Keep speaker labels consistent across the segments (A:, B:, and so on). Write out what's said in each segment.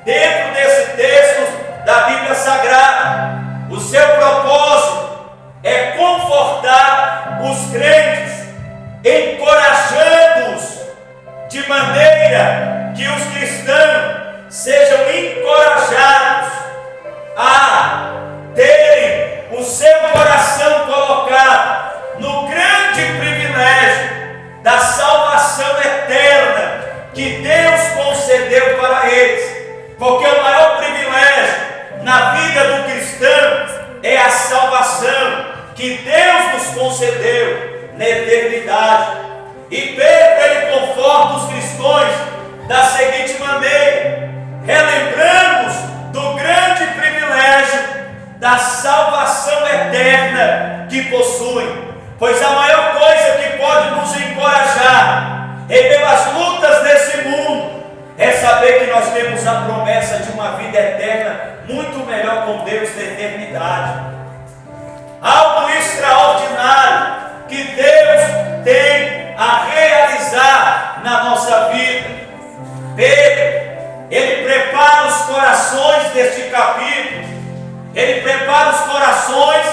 A: dentro desse texto da Bíblia Sagrada. O seu propósito é confortar os crentes, encorajando-os de maneira que os cristãos sejam encorajados a terem o seu coração colocado no grande privilégio da salvação eterna que Deus concedeu para eles. Porque o maior privilégio na vida do cristão é a salvação que Deus nos concedeu na eternidade. E Pedro, ele conforta os cristãos da seguinte maneira, relembrando-os do grande privilégio da salvação eterna que possuem. Pois a maior coisa que pode nos encorajar em meio às lutas desse mundo é saber que nós temos a promessa de uma vida eterna muito melhor com Deus na eternidade. Algo extraordinário que Deus tem a realizar na nossa vida. Pedro, ele prepara os corações deste capítulo, ele prepara os corações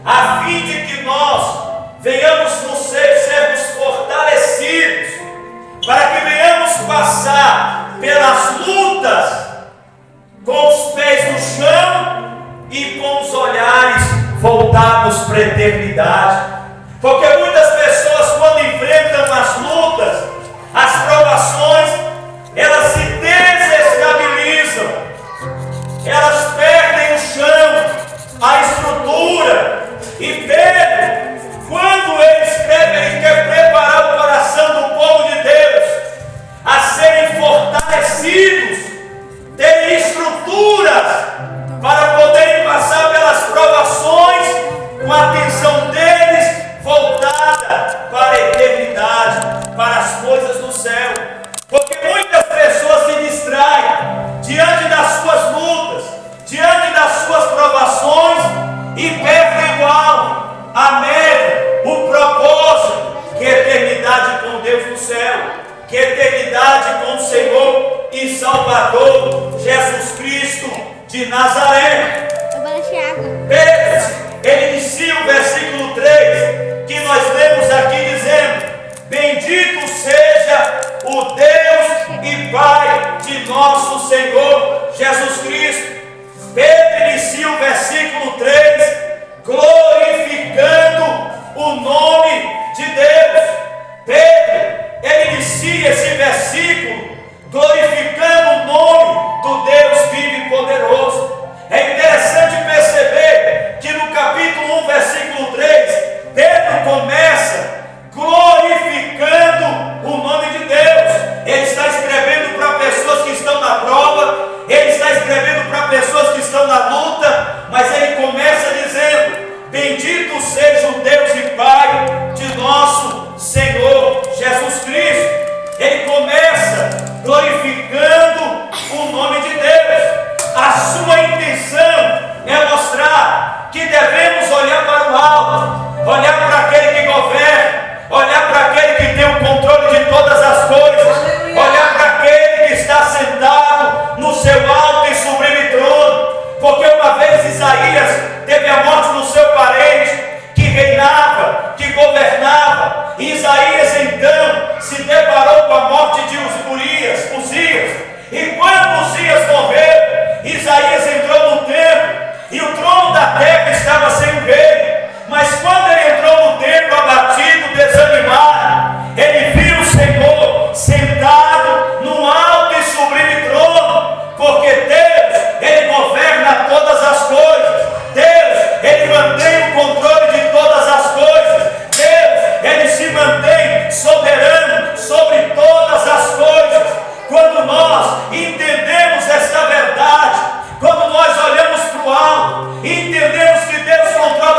A: a fim de que nós venhamos sermos fortalecidos, para que venhamos passar pelas lutas com os pés no chão e com os olhares voltados para a eternidade. Porque muitas pessoas, quando enfrentam as lutas, as provações, elas se desestabilizam, elas perdem o chão, a estrutura. E Pedro, quando ele escreve, ele quer preparar o coração do povo de Deus a serem fortalecidos, terem estruturas para poderem passar pelas provações com a atenção deles voltada para a eternidade, para as coisas do céu. Porque muitas pessoas se distraem diante das suas lutas, diante das suas provações e perdem igual a meta, o propósito, que é eternidade com Deus no céu, que é eternidade com o Senhor e Salvador Jesus Cristo de Nazaré. Pedro, ele inicia o versículo 3, que nós lemos aqui dizendo: bendito seja o Deus e Pai de nosso Senhor Jesus Cristo. Pedro inicia o versículo 3 glorificando o nome de Deus. Pedro, ele inicia esse versículo glorificando o nome do Deus vivo e poderoso. É interessante perceber que no capítulo 1, versículo 3, Pedro começa glorificando o nome de Deus. Ele está escrevendo para pessoas que estão na prova, ele está escrevendo para pessoas que estão na luta, mas ele começa dizendo: bendito seja o Deus e Pai de nosso Senhor Jesus Cristo. Ele começa glorificando o nome de Deus. A sua intenção é mostrar que devemos olhar para o alto, olhar para aquele que governa, olhar para aquele que tem o controle de todas as coisas, olhar para aquele que está sentado no seu alto e sublime trono. Porque uma vez Isaías teve a morte do seu parente, que reinava, que governava. E Isaías então se deparou com a morte de Uzias. E quando Uzias morreu, Isaías entrou no templo e o trono da terra estava sem o rei. Mas quando ele entrou no templo abatido, desanimado, ele viu o Senhor sentado no alto e sublime trono. Porque Deus, ele governa todas as coisas. Deus, ele mantém o controle de todas as coisas. Deus, ele se mantém soberano sobre todas as coisas. Quando nós entendemos esta verdade, quando nós olhamos para o alto e entendemos que Deus controla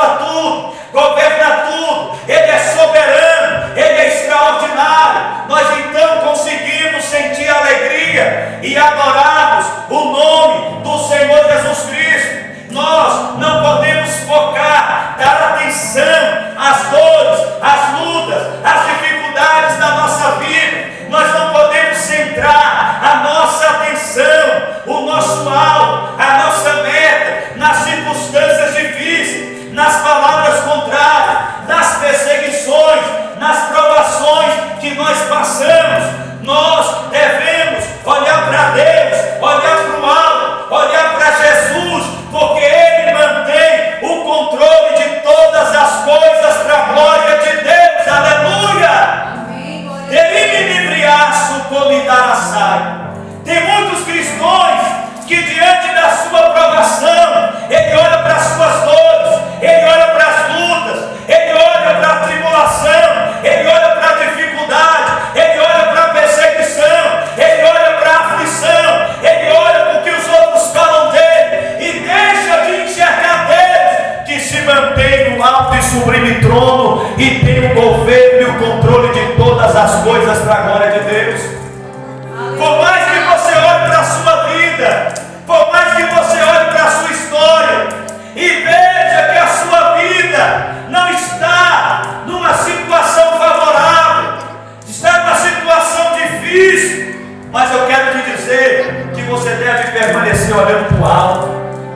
A: permanecer olhando para o alto,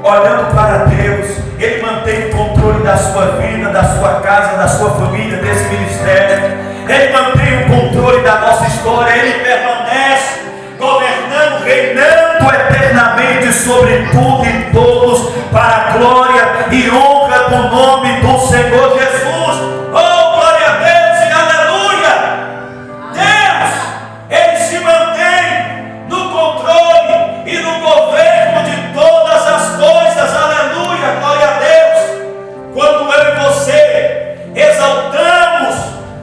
A: olhando para Deus. Ele mantém o controle da sua vida, da sua casa, da sua família, desse ministério. Ele mantém o controle da nossa história. Ele permanece governando, reinando eternamente sobre tudo e todos, para a glória e honra do nome do Senhor Jesus. Oh, glória a Deus e aleluia! Deus, Ele se mantém no controle e no governo de todas as coisas. Aleluia, glória a Deus. Quando eu e você exaltamos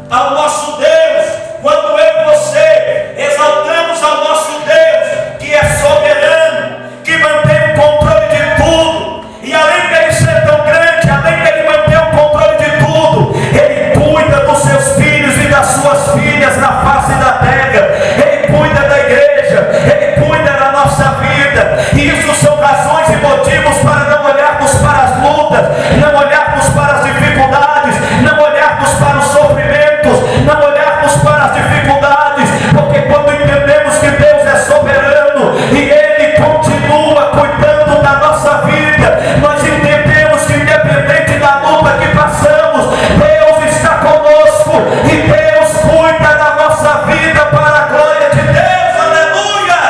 A: ao nosso Deus, quando eu e você exaltamos ao nosso Deus, que é soberano, que mantém o controle de tudo, e além dele ser tão grande, além dele manter o controle de tudo, ele cuida dos seus filhos e das suas filhas na face da terra. Ele cuida da igreja, ele cuida da nossa vida, e isso são razões e motivos para não olharmos para as lutas, não olharmos para as dificuldades, não olharmos para os sofrimentos, não olharmos para as dificuldades, porque quando entendemos que Deus é soberano e Ele continua cuidando da nossa vida, nós entendemos que independente da luta que passamos, Deus está conosco e Deus cuida da nossa vida para a glória de Deus. Aleluia!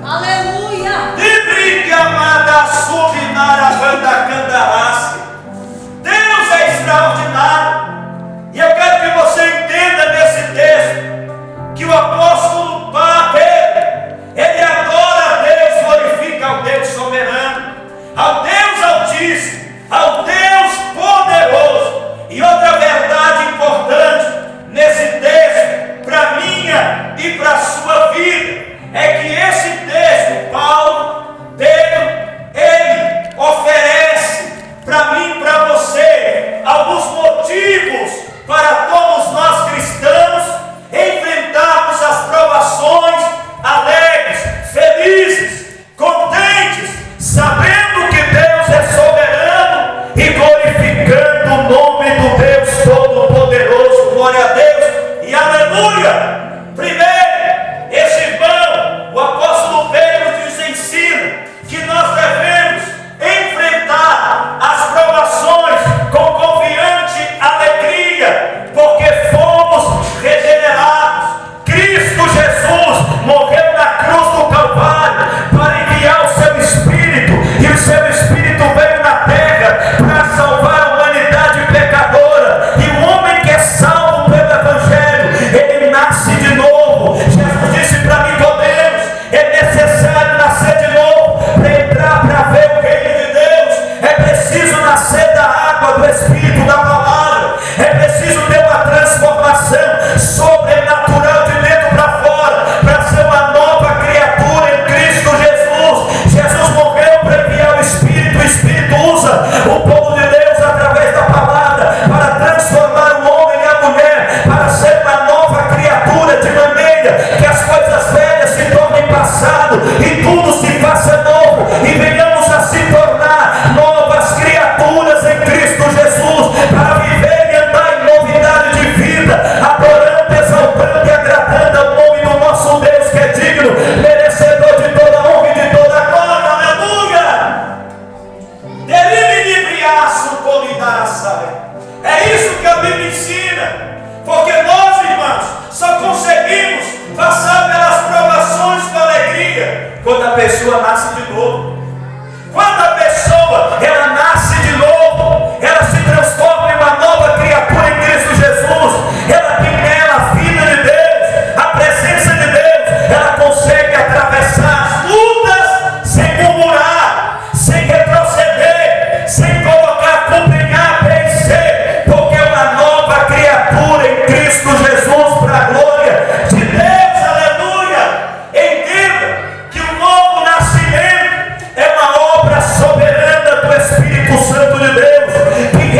B: Aleluia!
A: Livre que amada subinar a banda candarrace. Deus é extraordinário. E eu quero que você entenda nesse texto que o apóstolo Pedro, ele adora a Deus, glorifica ao Deus soberano, ao Deus altíssimo, ao Deus poderoso. E outra verdade importante nesse texto, para minha e para a sua vida, é que esse texto, Pedro, ele oferece para mim e para você alguns motivos para todos nós cristãos enfrentarmos as provações alegres, felizes, contentes, sabendo que Deus é soberano e glorificando o nome do Deus Todo-Poderoso. Glória a Deus e aleluia! Primeiro, esse irmão, o apóstolo Pedro nos ensina que nós devemos enfrentar as provações com confiante alegria, porque fomos regenerados. Cristo Jesus morreu na cruz do Calvário para enviar o seu Espírito, e o seu Espírito veio na terra para salvar a humanidade pecadora. E o homem que é salvo pelo Evangelho, ele nasce de novo. Jesus disse para Nicodemos: é necessário nascer de novo para entrar para ver o reino de Deus. É preciso nascer da água, do Espírito, da palavra. É preciso ter uma transformação sobrenatural de dentro para fora, para ser uma nova criatura em Cristo Jesus. Jesus morreu para enviar o Espírito usa o povo de Deus através da palavra para transformar o homem e a mulher, para ser uma nova criatura, de maneira que as coisas velhas se tornem passado e tudo se faça novo, e venhamos a se tornar novas criaturas em Cristo Jesus, para viver e andar em novidade de vida, adorando, exaltando e agradando ao nome do nosso Deus, que é digno, merecedor de toda a honra e de toda a glória. Aleluia! Delimibriaço colidaraçai. É isso que a Bíblia ensina, porque nós, irmãos, só conseguimos passar pelas provações com alegria quando a pessoa nasce de novo. Quando a pessoa ela nasce de novo, ela se transforma em uma nova criatura em Cristo Jesus. Ela tem nela a vida de Deus, a presença de Deus. Ela consegue atravessar as lutas sem murmurar, sem retroceder, sem colocar a culpa em A, B e C, porque é uma nova criatura em Cristo Jesus, para a glória de Deus. Aleluia! Entenda que o novo nascimento é uma obra soberana do Espírito Santo de Deus, que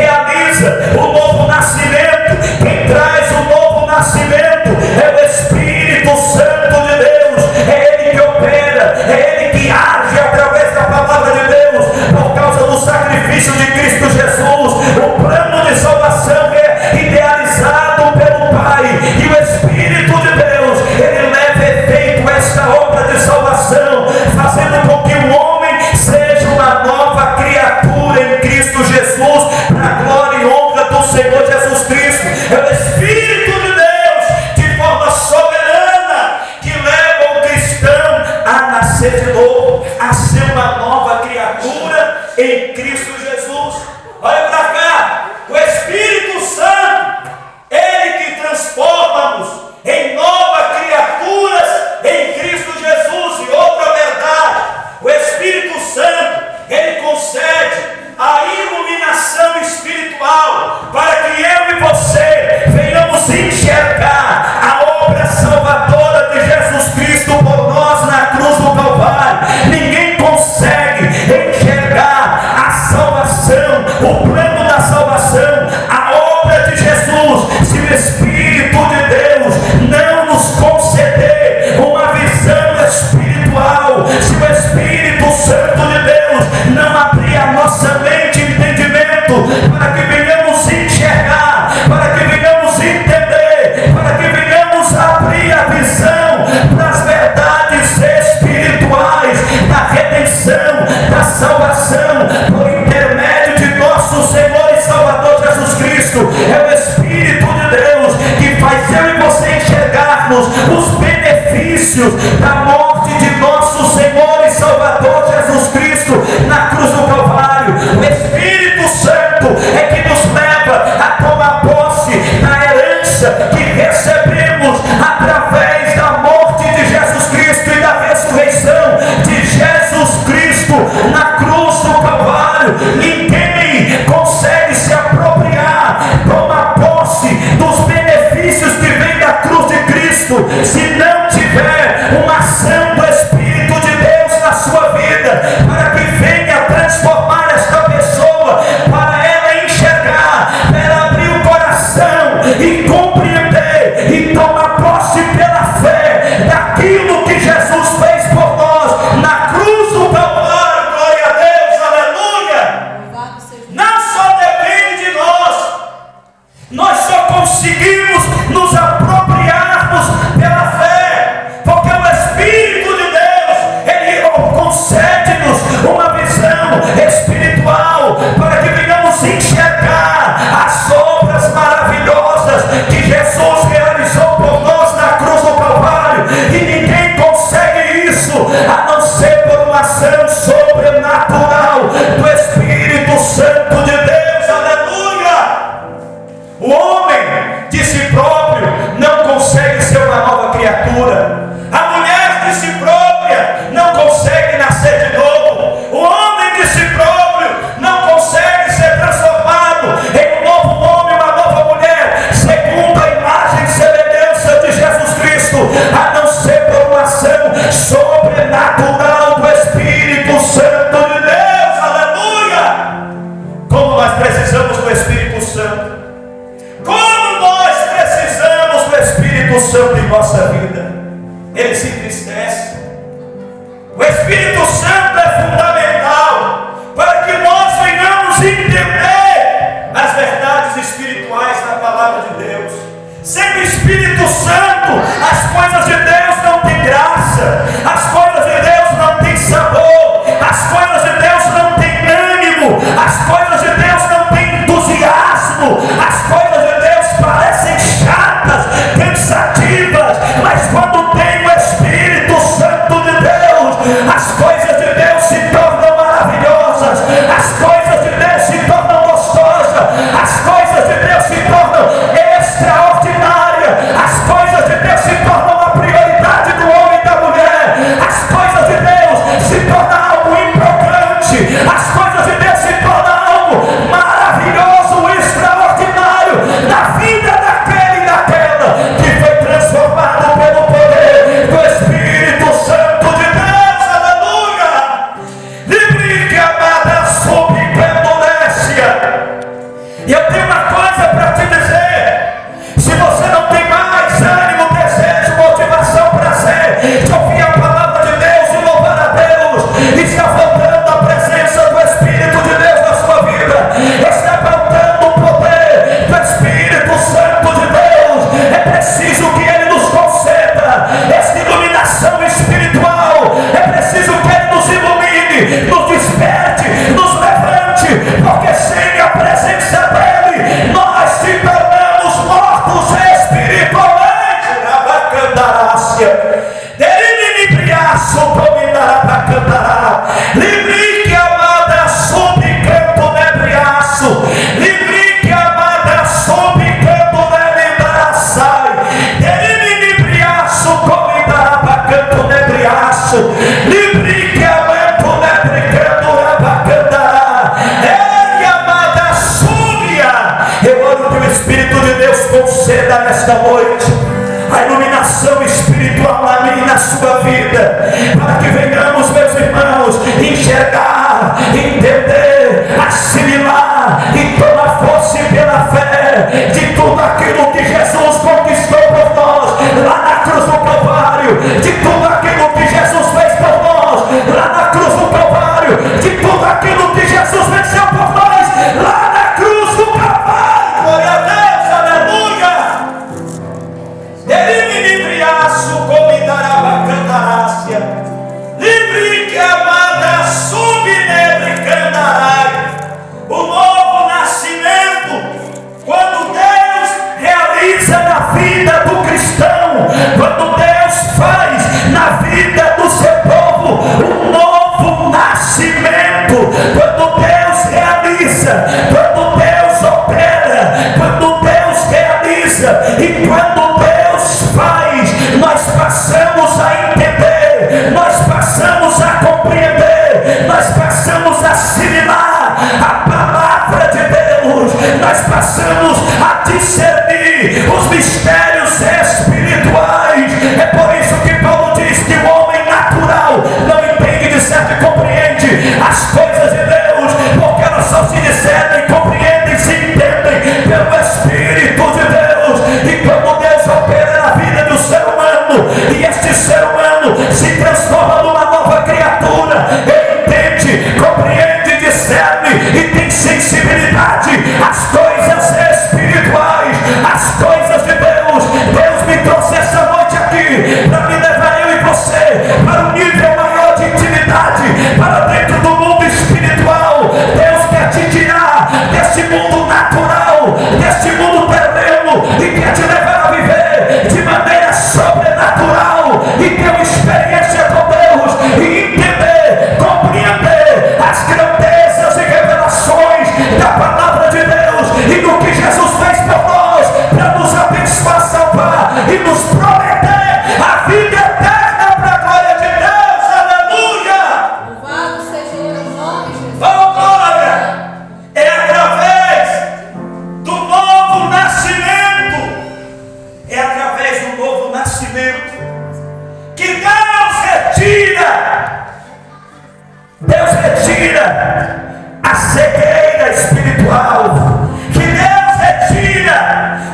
A: em Cristo Jesus. Olha para cá, o Espírito Santo, Ele que transforma-nos em novas criaturas em Cristo Jesus. E outra verdade, o Espírito Santo, Ele concede a iluminação espiritual para que eu e você venhamos enxergar a obra salvadora de Jesus Cristo por nós na cruz do Calvário. Ninguém consegue enxergar a salvação, o plano da salvação, a obra de Jesus, se o Espírito de Deus não nos conceder uma visão espiritual, se o Espírito Santo de Deus não abrir a nossa mente e entendimento para que venhamos enxergar, para que venhamos entender, para que venhamos abrir a visão das verdades espirituais, da redenção, da salvação, por intermédio de nosso Senhor e Salvador Jesus Cristo. É o Espírito de Deus que faz eu e você enxergarmos os benefícios da morte de nosso Senhor e Salvador Jesus Cristo na cruz do Calvário. O Espírito Santo é que nos leva a tomar posse da herança que recebemos através da morte de Jesus Cristo e da ressurreição de Jesus Cristo na cruz do Calvário. Ninguém consegue se apropriar, tomar posse dos benefícios que vêm da cruz de Cristo, se não tiver uma ação do Espírito de Deus na sua vida, para que venha transformar esta pessoa, para ela enxergar, para ela abrir o coração e compreender e tomar posse pela fé daquilo que Jesus fez por nós na cruz do Calvário. Glória a Deus, aleluia! Não só depende de nós só conseguimos nos apropriarmos pela fé, porque o Espírito de Deus, Ele concede-nos uma visão espiritual para que venhamos enxergar as obras maravilhosas que Jesus realizou por nós na cruz do Calvário. E ninguém consegue isso a não ser por uma ação sobrenatural do Espírito Santo de Deus. Aleluia! O homem de si próprio não consegue ser uma nova criatura. A mulher de si própria não consegue nascer de novo. O homem de si próprio não consegue ser transformado em um novo homem, uma nova mulher, segundo a imagem e semelhança de Jesus Cristo, a não ser por uma ação sobrenatural do Espírito Santo de Deus. Aleluia! Como nós precisamos do Espírito Santo! Como nós precisamos do Espírito Santo em nossa vida! Ele se entristece. O Espírito Santo é fundamental para que nós venhamos entender as verdades espirituais da palavra de Deus. Sem o Espírito Santo, as coisas de Deus não têm graça, as coisas de Deus não têm sabor, as coisas de Deus não têm ânimo, as coisas de Deus não têm entusiasmo, as coisas de Deus parecem chatas, cansativas, mas quando tem o Espírito Santo de Deus, as coisas de Deus se tornam maravilhosas, as coisas de Deus se tornam gostosas, as coisas de Deus se tornam extraordinárias, as coisas de Deus se tornam a prioridade do homem e da mulher, as coisas de Deus se tornam algo importante, as coisas de Deus se tornam algo maravilhoso, extraordinário na vida daquele e daquela que foi transformado pelo poder do Espírito Santo de Deus. Aleluia! Livre que amada subpendulência. E eu tenho uma coisa para te dizer: se você não tem mais ânimo, desejo, motivação, prazer de ouvir a palavra de Deus e louvar a Deus, está faltando a presença do Espírito de Deus na sua vida, está faltando o poder do Espírito Santo de Deus. É preciso que Ele nos conceda esta iluminação espiritual, é preciso que Ele nos ilumine, nos desperte, nos levante, porque sem a presença dEle nós se tornamos mortos espiritualmente. Livre que amada sub
C: nesta noite a iluminação espiritual na minha e na sua vida, para que venhamos, meus irmãos, enxergar, entender, assimilar e tomar força pela fé de tudo aquilo que Jesus conquistou por nós lá na cruz do Calvário, de tudo aquilo que Jesus fez por nós lá na cruz do Calvário, de tudo aquilo que Jesus venceu por nós lá na cruz do Calvário.
A: Glória a Deus, aleluia. Derimibriaço, comidarabacanarácia. Livre que amada subnebre candarai. O novo nascimento, quando Deus
C: Realiza na vida do cristão, quando Deus faz na vida do seu povo um novo nascimento, quando Deus realiza, quando Deus opera, quando Deus realiza e quando Deus faz, nós passamos a entender, nós passamos a compreender, nós passamos a assimilar a palavra de Deus, nós passamos a discernir os mistérios espirituais. É por isso que Paulo diz que o homem natural não entende, discerne e compreende as coisas de Deus, porque elas só se discernem, compreendem, se entendem pelo Espírito de Deus. E quando Deus opera na vida do ser humano, e este ser humano se transforma numa nova criatura, ele entende, compreende, discerne e tem sensibilidade às coisas espirituais, às coisas de Deus. Deus me trouxe essa noite aqui para me levar eu e você para um nível maior de intimidade, para dentro do mundo espiritual. Deus quer te tirar deste mundo natural, deste mundo terreno, e quer te levar a viver de maneira sobrenatural e ter uma experiência com Deus e entender, compreender as grandezas e revelações da palavra de Deus e do que Jesus fez por nós para nos abençoar, salvar e nos prometer a vida eterna para a glória de Deus. Aleluia!
B: Louvado seja o nome de Jesus.
A: Oh, glória! É através do novo nascimento, é através do novo nascimento que Deus retira a cegueira espiritual, que Deus retira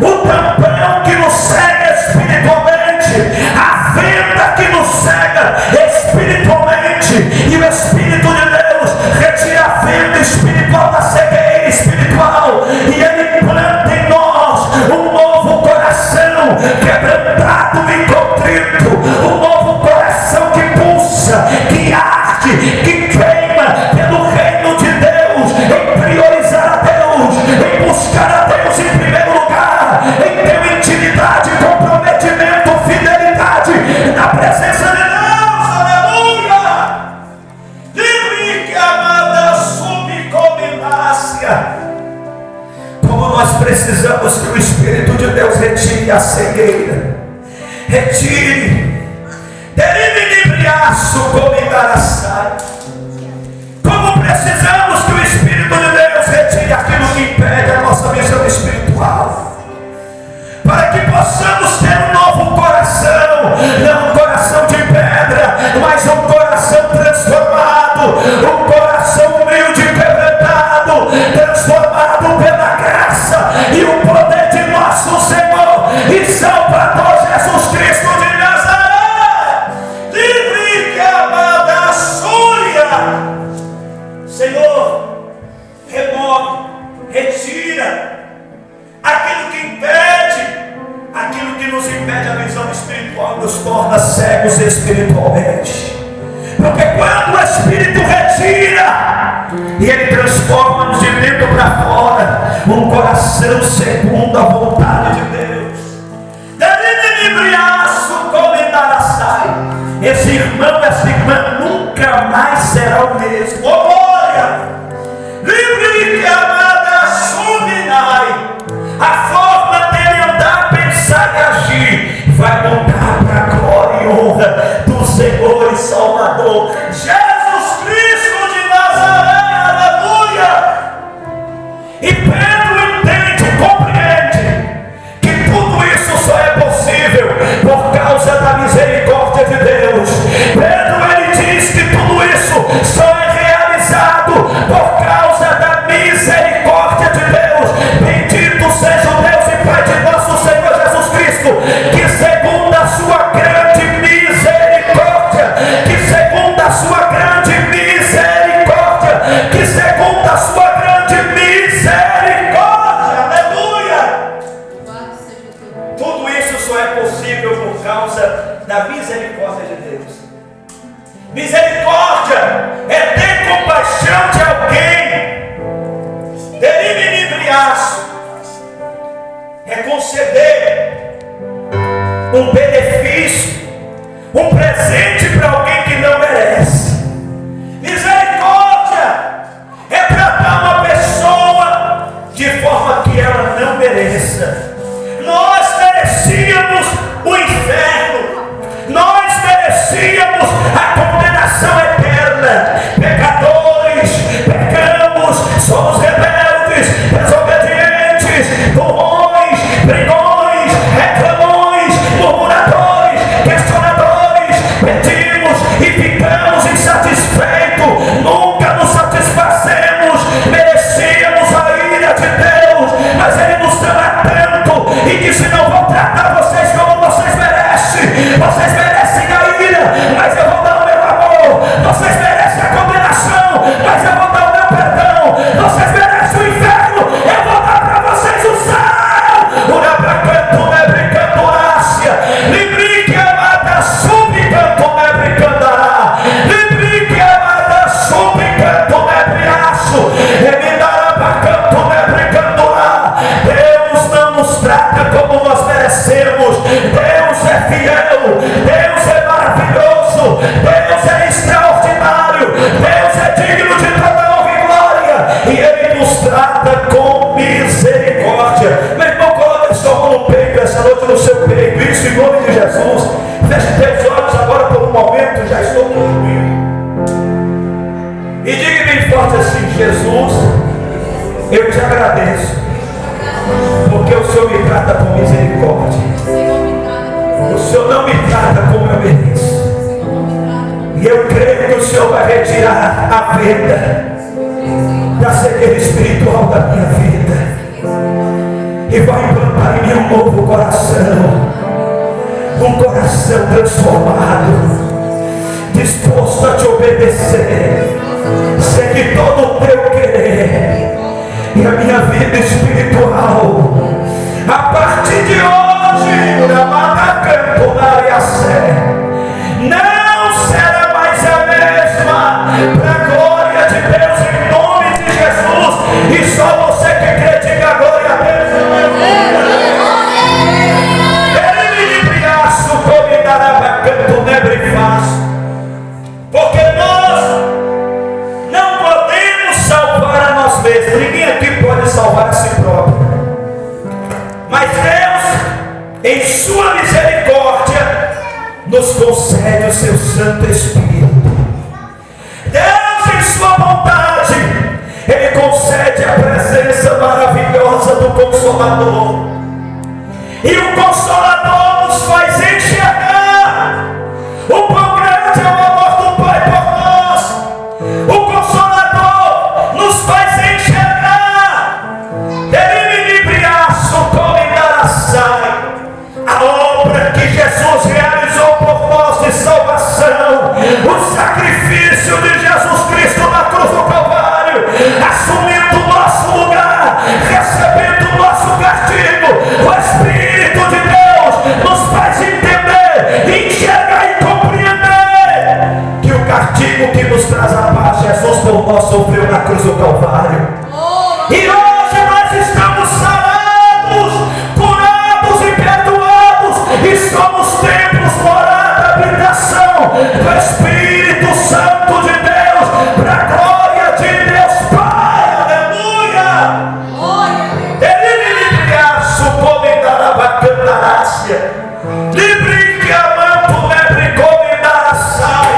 A: o tampão que nos cega espiritualmente, a venda que nos cega espiritualmente, e o Espírito de Deus retira a venda espiritual da cegueira espiritual, e Ele planta em nós um novo coração quebrantado e contrito, um novo coração que pulsa, que arde, que queima pelo reino de Deus, em priorizar a Deus, em buscar a Deus em primeiro lugar, em ter intimidade, comprometimento, fidelidade na presença de Deus. Aleluia! livre que amada subcominácia.
C: Como nós precisamos que o Espírito de Deus retire a cegueira, retire, derimibriaço, comidaraçai. Como precisamos que o Espírito de Deus retire aquilo que impede a nossa visão espiritual, para que possamos ter um novo coração, não um coração de pedra, mas um coração transformado, um coração humilde e quebrantado, transformado pela graça e o poder de nosso Senhor e Salvador Jesus Cristo de Nazaré.
A: Livre que amada súria. Senhor, remove, retira aquilo que impede, aquilo que nos impede a visão espiritual,
C: Nos torna cegos espiritualmente, porque quando o Espírito retira e Ele transforma-nos de dentro para fora, um coração segundo a vontade de Deus. Esse irmão, essa irmã nunca mais será o mesmo.
A: Oh, glória! Livre que amada subnai.
C: A forma dele andar, pensar e agir vai mudar para a glória e honra do Senhor e Salvador
A: Jesus Cristo de Nazaré, aleluia!
C: E Pedro entende, compreende que tudo isso Jesus, eu te agradeço, porque o Senhor me trata com misericórdia. O Senhor não me trata como eu mereço. E eu creio que o Senhor vai retirar a venda da cegueira espiritual da minha vida e vai implantar em mim um novo coração, um coração transformado, disposto a te obedecer, seguir todo o teu querer. E a minha vida espiritual, a partir de hoje, não será mais a mesma, para a glória de Deus, em nome de Jesus. E só você que crê, diga a glória a Deus. Porque nós não podemos salvar a nós mesmos. Ninguém aqui pode salvar a si próprio. Mas Deus, em sua misericórdia, nos concede o seu Santo Espírito. Deus, em sua vontade, Ele concede a presença maravilhosa do Consolador. E o Consolador nos faz enxergar o quão grande é o amor do Pai por nós. O Consolador nos faz enxergar a obra que Jesus realizou por nós de salvação, o sacrifício de Jesus Cristo na cruz do Calvário, assumindo o nosso lugar, recebendo o nosso castigo. O Espírito de Deus nos faz entender, enxergar e compreender que o castigo que nos traz a paz, Jesus por nós sofreu na cruz do Calvário. E hoje nós estamos sarados, curados e perdoados, e somos templos, morada, habitação do Espírito Santo de Deus, para a glória de Deus Pai. Aleluia! Ele me libraço, come da bacandarácia, livre que amanto, lebre, come da sai,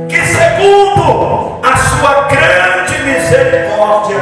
C: que segundo a sua grande misericórdia,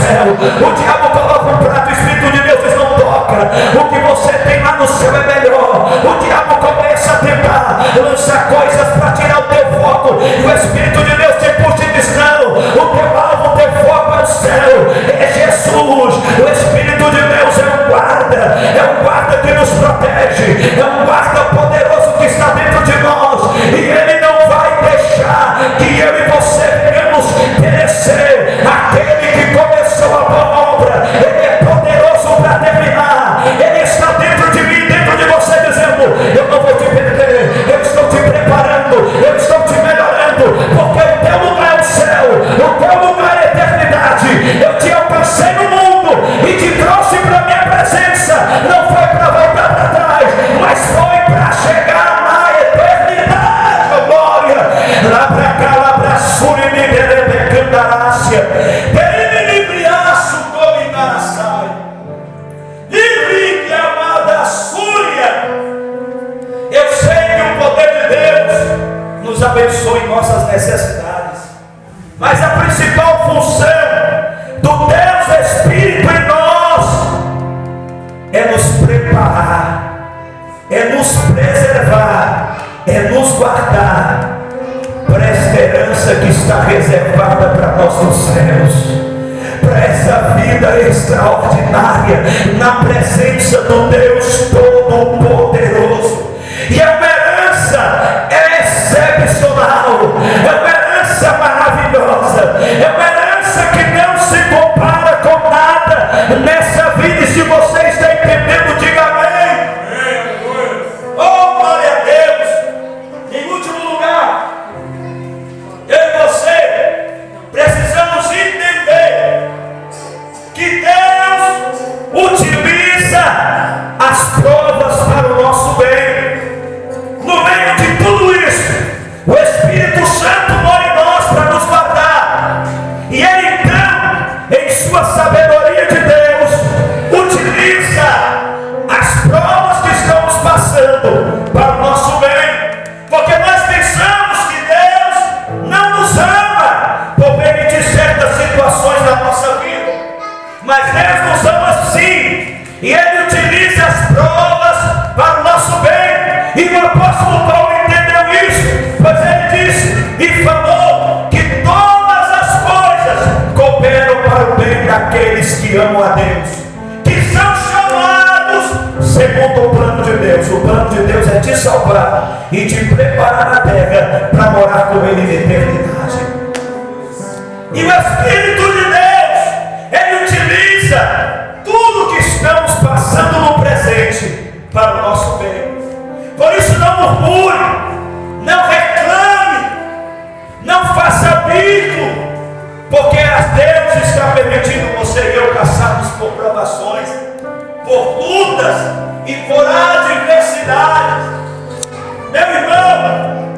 C: céu. O diabo coloca um prato, o Espírito de Deus diz: não toca. O que você tem lá no céu é melhor. O diabo começa a tentar lançar coisas para tirar o teu foco. O Espírito de Deus te puxa e diz: não, o teu alvo, o teu foco é o céu, é Jesus. O Espírito de Deus é um guarda que nos protege, é um guarda poderoso que está dentro de nós, e Ele não vai deixar que eu e você venhamos perecer. Aquele que começou a boa obra, Ele é poderoso para terminar. Ele está dentro de mim, dentro de você, dizendo: eu não vou te perder, eu estou te preparando, eu estou te melhorando, porque o teu lugar é o céu, o teu lugar é a eternidade. Eu te alcancei no mundo e te trouxe para a minha presença. Não foi para voltar para trás, mas foi para chegar na eternidade. Oh, glória! Lá para cá, lá para sul, e me derebecandarácia. Livre-aço, dominaraçai. Livre que amada súria. Eu sei que o poder de Deus nos abençoe em nossas necessidades, mas a principal função do Deus Espírito em nós é nos preparar, é nos preservar, é nos guardar para a esperança que está reservada para nós nos céus, para essa vida extraordinária na presença do Deus Todo-Poderoso. E é uma herança excepcional, é uma herança maravilhosa, é uma herança que não se compara com nada nessa vida. E se você está entendendo, diga amém. Oh, glória a Deus. Em último lugar, eu e você precisamos entender que Deus utiliza as provas para o nosso bem. No meio de tudo isso, o Espírito Santo mora em nós para nos guardar. E Ele então, em sua sabedoria de Deus, utiliza as provas que estamos passando para o nosso bem. Porque nós pensamos que Deus não nos ama por meio de certas situações da nossa vida. Mas Deus nos ama sim. E Ele utiliza as provas para o nosso bem. E o apóstolo Paulo entendeu isso, pois ele disse e falou que todas as coisas cooperam para o bem daqueles que amam a Deus, que são chamados segundo o plano de Deus. O plano de Deus é te salvar e te preparar na terra para morar com Ele na eternidade. E o Espírito de Deus, Ele utiliza tudo que estamos passando no presente para o nosso bem. Por isso não murmure, não reclame, não faça bico, porque Deus está permitindo você e eu passarmos por provações, por lutas e por adversidades. Meu irmão,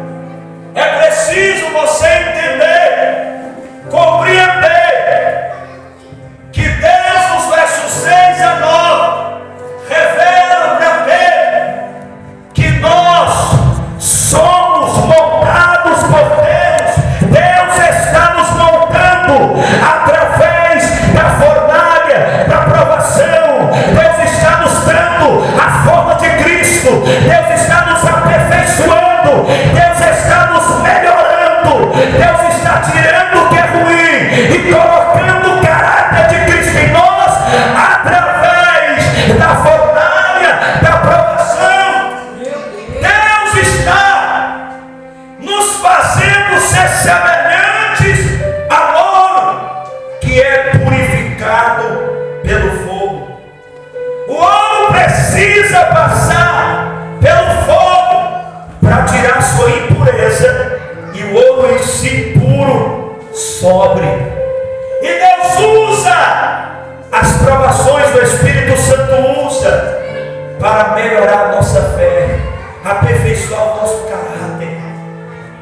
C: é preciso você entender, compreender, que Deus nos versos 6 a 9 revela para Pedro que nós somos montados por Deus. Deus está nos montando através da fornalha, da provação. Deus está nos dando a forma de Cristo. Deus está nos aperfeiçoando. Deus está nos melhorando. Deus está tirando o que é ruim e colocando o caráter de Cristo em nós através da fornalha, da provação. Deus está nos fazendo ser semelhantes ao ouro que é purificado pelo fogo. O ouro precisa passar pelo fogo para tirar sua impureza, e o ouro em si puro sobre. E Deus usa as provações, do Espírito Santo usa para melhorar a nossa fé, aperfeiçoar o nosso caráter,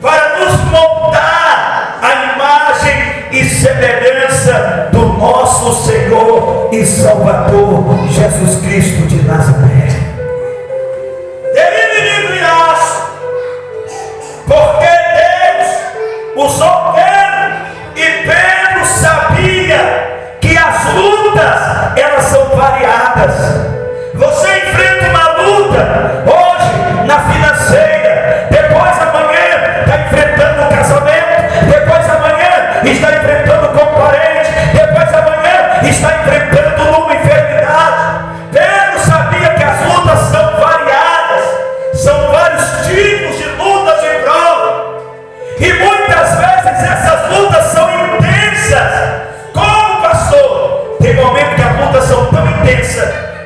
C: para nos moldar a imagem e semelhança do nosso Senhor e Salvador Jesus Cristo de Nazaré. Delive-me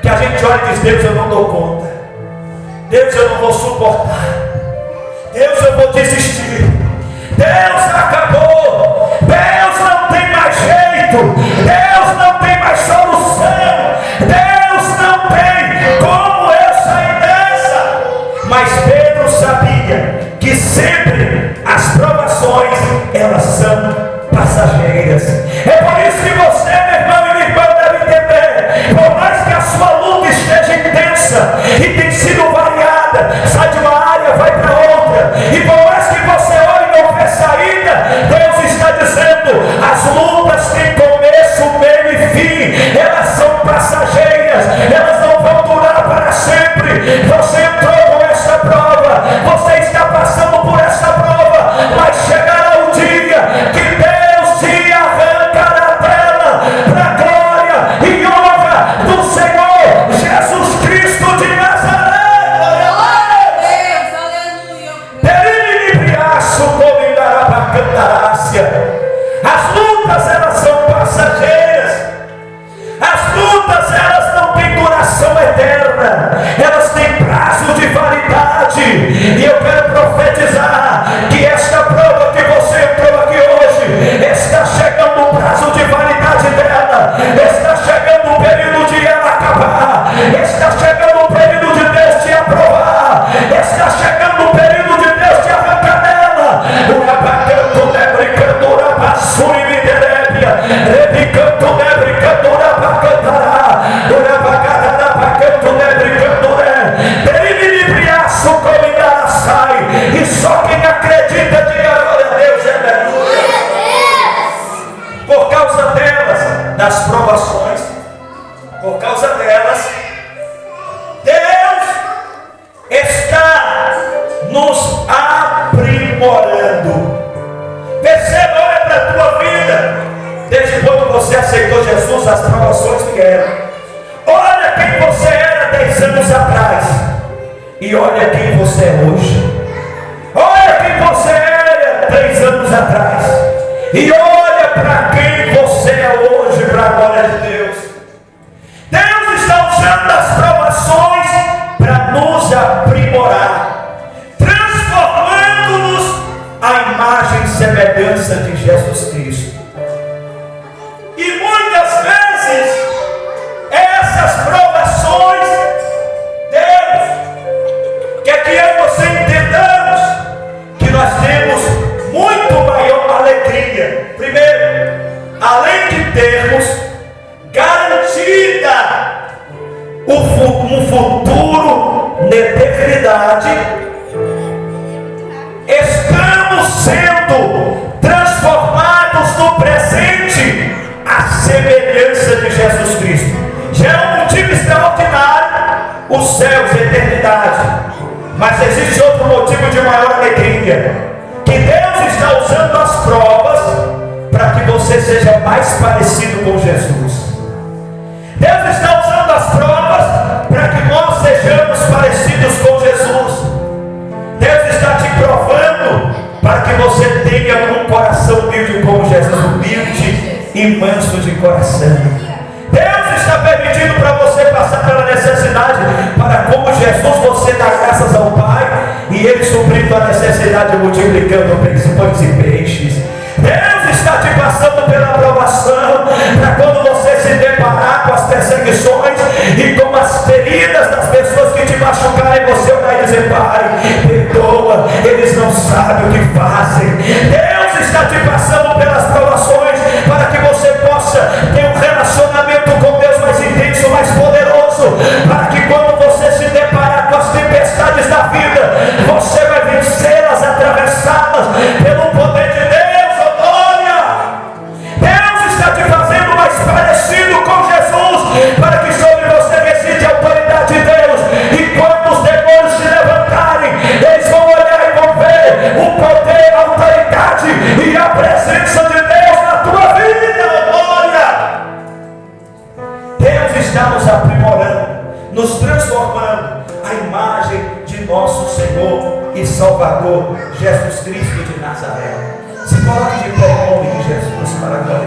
C: que a gente olha e diz: Deus, eu não dou conta, Deus, eu não vou suportar, Deus, eu vou desistir, Deus, acabou, Deus, não tem mais jeito, Deus, não tem mais solução, Deus, não tem como eu sair dessa. Mas Pedro sabia que sempre as provações, elas são passageiras. É por isso que você, meu irmão e minha irmã, deve entender: por mais que a sua luta esteja intensa e tem sido variada, sai de uma área, vai para outra, e por mais que você olhe e não vê saída, Deus está dizendo: as lutas têm começo, meio e fim, elas são passageiras, elas não vão durar para sempre. Você entrou com essa prova, você está passando por essa prova, mas chegará o dia que Deus te arrancará dela para a glória e honra do Senhor Jesus Cristo de Nazaré.
B: Deus, aleluia.
C: As lutas, elas são passageiras, as lutas, elas não têm duração eterna, elas têm prazo de validade. E eu quero profetizar que esta prova que você entrou aqui hoje está chegando o prazo de validade dela, está chegando o período de ela acabar, está chegando o período de Deus te aprovar, está chegando o período de Deus te arrancar dela. O abacanto nebricando, o abassuri miderébia, rebicanto nebricando, o abacantará, o abacada da abacanto nebricando, peribilibriaço comindará sai. E só quem acredita diga glória a Deus, aleluia. Por causa delas, das provações, por causa delas, Deus está nos aprimorando. Perceba, olha para a tua vida. Desde quando você aceitou Jesus, as provações vieram. Olha quem você era 10 anos atrás, e olha quem você é hoje. Olha quem você era 3 anos atrás, e olha para quem você é hoje, para a glória de Deus. Deus está usando as provações para nos aprimorar, transformando-nos à imagem e semelhança de Jesus Cristo. E muitas vezes essas provações, Deus quer que eu e você entendamos que nós temos muito maior alegria. Primeiro, além de termos garantida um futuro na eternidade, estamos sendo transformados no presente à semelhança de Jesus Cristo. Já é um motivo extraordinário os céus e a eternidade, mas existe outro motivo de maior alegria, que Deus está usando as provas para que você seja mais parecido com Jesus. Deus está usando as provas para que nós sejamos parecidos com Jesus. Deus está te provando para que você tenha um coração humilde como Jesus, humilde e manso de coração. Deus está permitindo para você passar pela necessidade, para como Jesus você dá graças ao Pai e Ele suprindo a necessidade, multiplicando pães e peixes. Deus está te passando pela aprovação, para quando você se deparar com as perseguições e com as feridas das pessoas que te machucarem, você vai dizer: Pai, perdoa, eles não sabem o que fazem. Deus está te passando pelas provações para que você possa ter um relacionamento com Deus mais intenso, mais poderoso, para que quando você se deparar com as tempestades da vida, você vai vencê-las, atravessá-las pelo poder de Deus. Deus está te fazendo mais parecido com Jesus, para que sobre você reside a autoridade de Deus, e quando os demônios se levantarem, eles vão olhar e vão ver o poder, a autoridade e a presença de Deus na tua vida. Olha, Deus está nos aprimorando, nos transformando à imagem de nosso Senhor e Salvador Jesus Cristo de Nazaré. Se coloque de pé em nome de Jesus para a glória